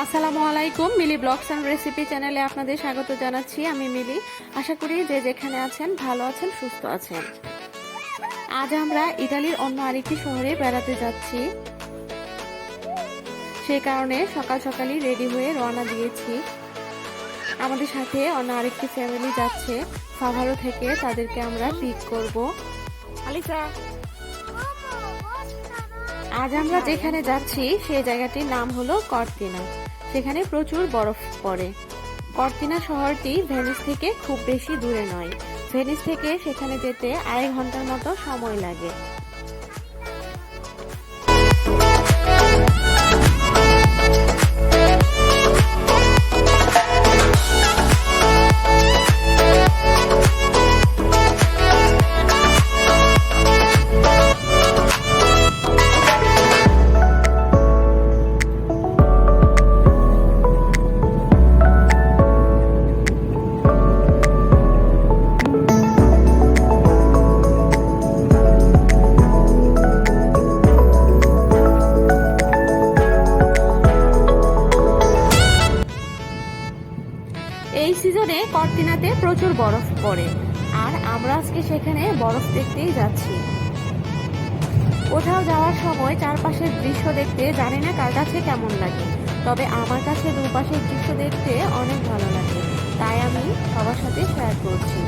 আসসালামু আলাইকুম, মিলি blogs and recipe চ্যানেলে আপনাদের স্বাগত জানাচ্ছি। আমি মিলি। আশা করি যে যেখানে আছেন ভালো আছেন, সুস্থ আছেন। আজ আমরা ইতালির অন্য আরেকটি শহরে বেড়াতে যাচ্ছি। সেই কারণে সকাল সকালই রেডি হয়ে রওনা দিয়েছি। আমাদের সাথে অন্য আরেকটি ফ্যামিলি যাচ্ছে ফাভারো থেকে, তাদেরকে আমরা পিক করব। আজ আমরা যেখানে যাচ্ছি সেই জায়গাটির নাম হলো কর্তিনা। সেখানে প্রচুর বরফ পড়ে। কর্তিনা শহরটি ভেনিস থেকে খুব বেশি দূরে নয়। ভেনিস থেকে সেখানে যেতে 2.5 ঘন্টার মতো সময় লাগে। এই সিজনে কর্তিনাতে প্রচুর বরফ পড়ে, আর আমরা আজকে সেখানে বরফ দেখতেই যাচ্ছি। কোথাও যাওয়ার সময় চারপাশের দৃশ্য দেখতে জানি না কার কাছে কেমন লাগে, তবে আমার কাছে দুপাশের দৃশ্য দেখতে অনেক ভালো লাগে, তাই আমি সবার সাথে শেয়ার করছি।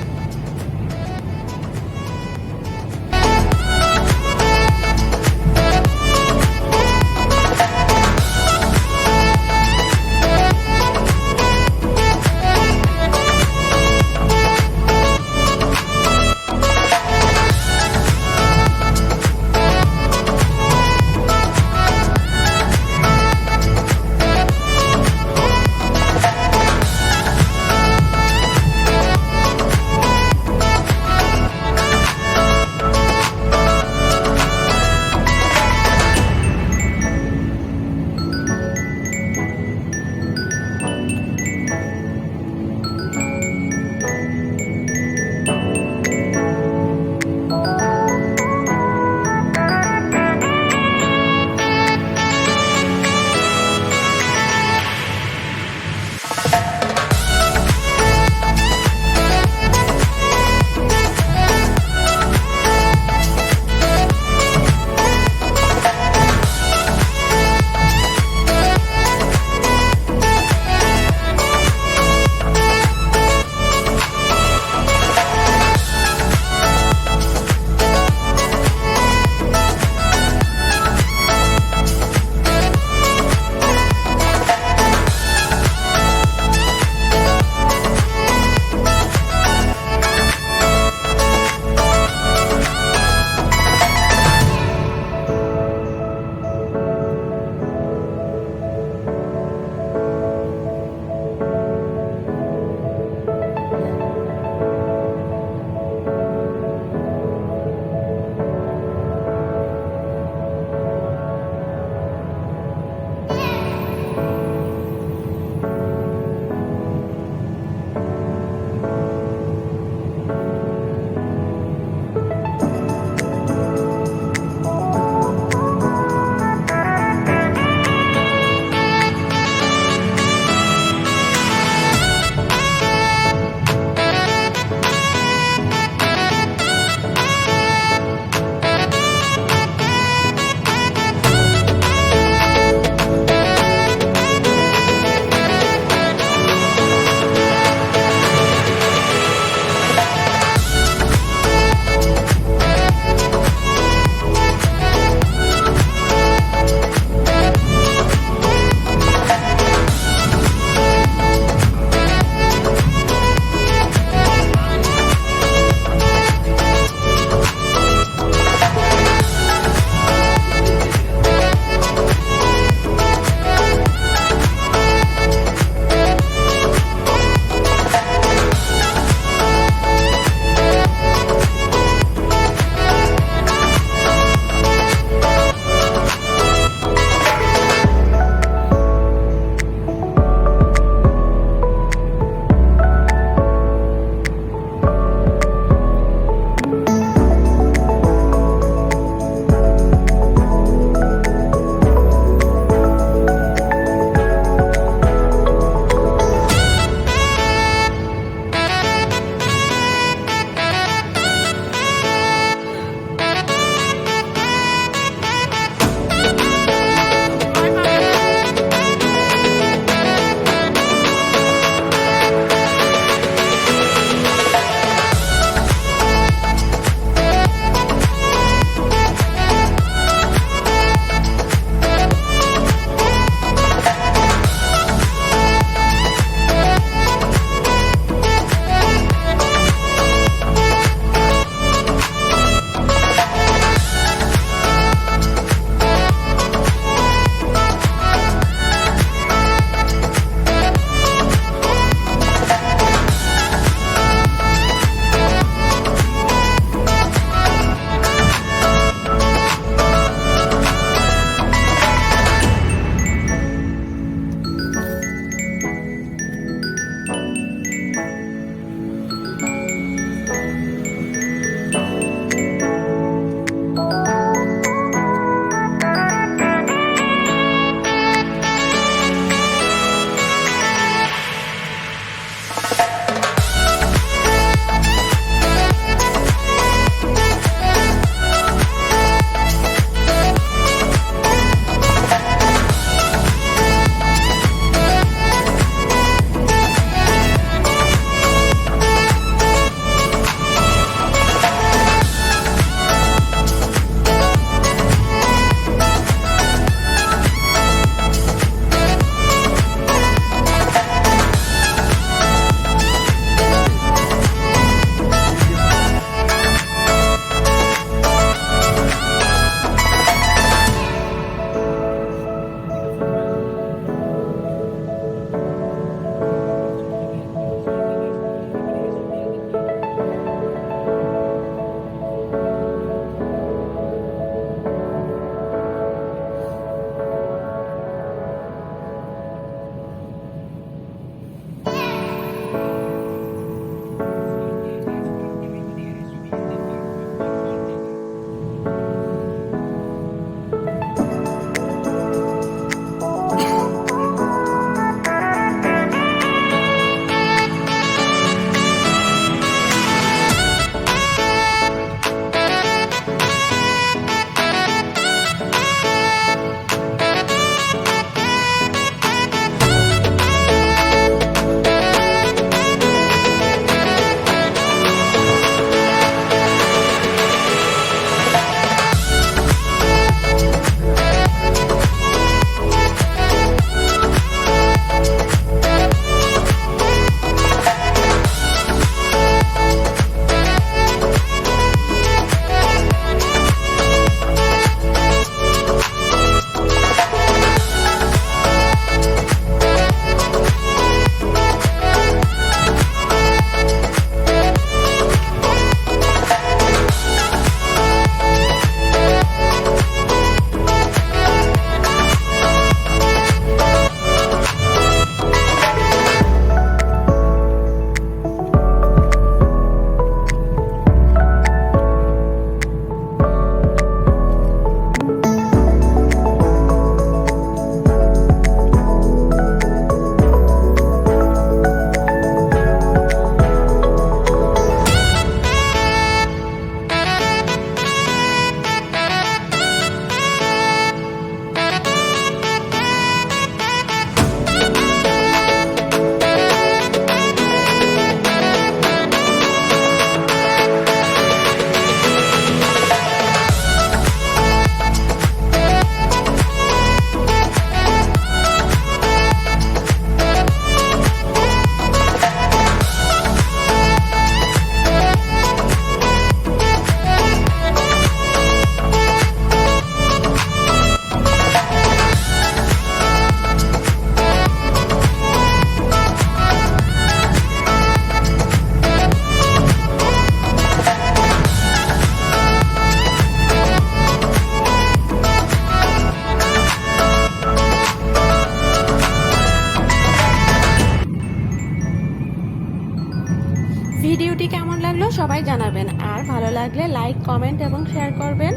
ভিডিওটি কেমন লাগলো সবাই জানাবেন, আর ভালো লাগলে লাইক, কমেন্ট এবং শেয়ার করবেন।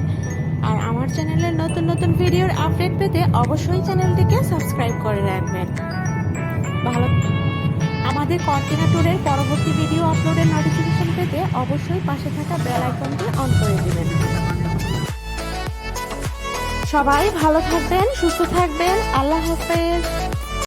আর আমার চ্যানেলের নতুন নতুন ভিডিওর আপডেট পেতে অবশ্যই চ্যানেলটিকে সাবস্ক্রাইব করে রাখবেন। ভালো আমাদের কর্টিনা ট্যুরের পরবর্তী ভিডিও আপলোডের নোটিফিকেশন পেতে অবশ্যই পাশে থাকা বেল আইকনটি অন করে দিবেন। সবাই ভালো থাকবেন, সুস্থ থাকবেন। আল্লাহ হাফেজ।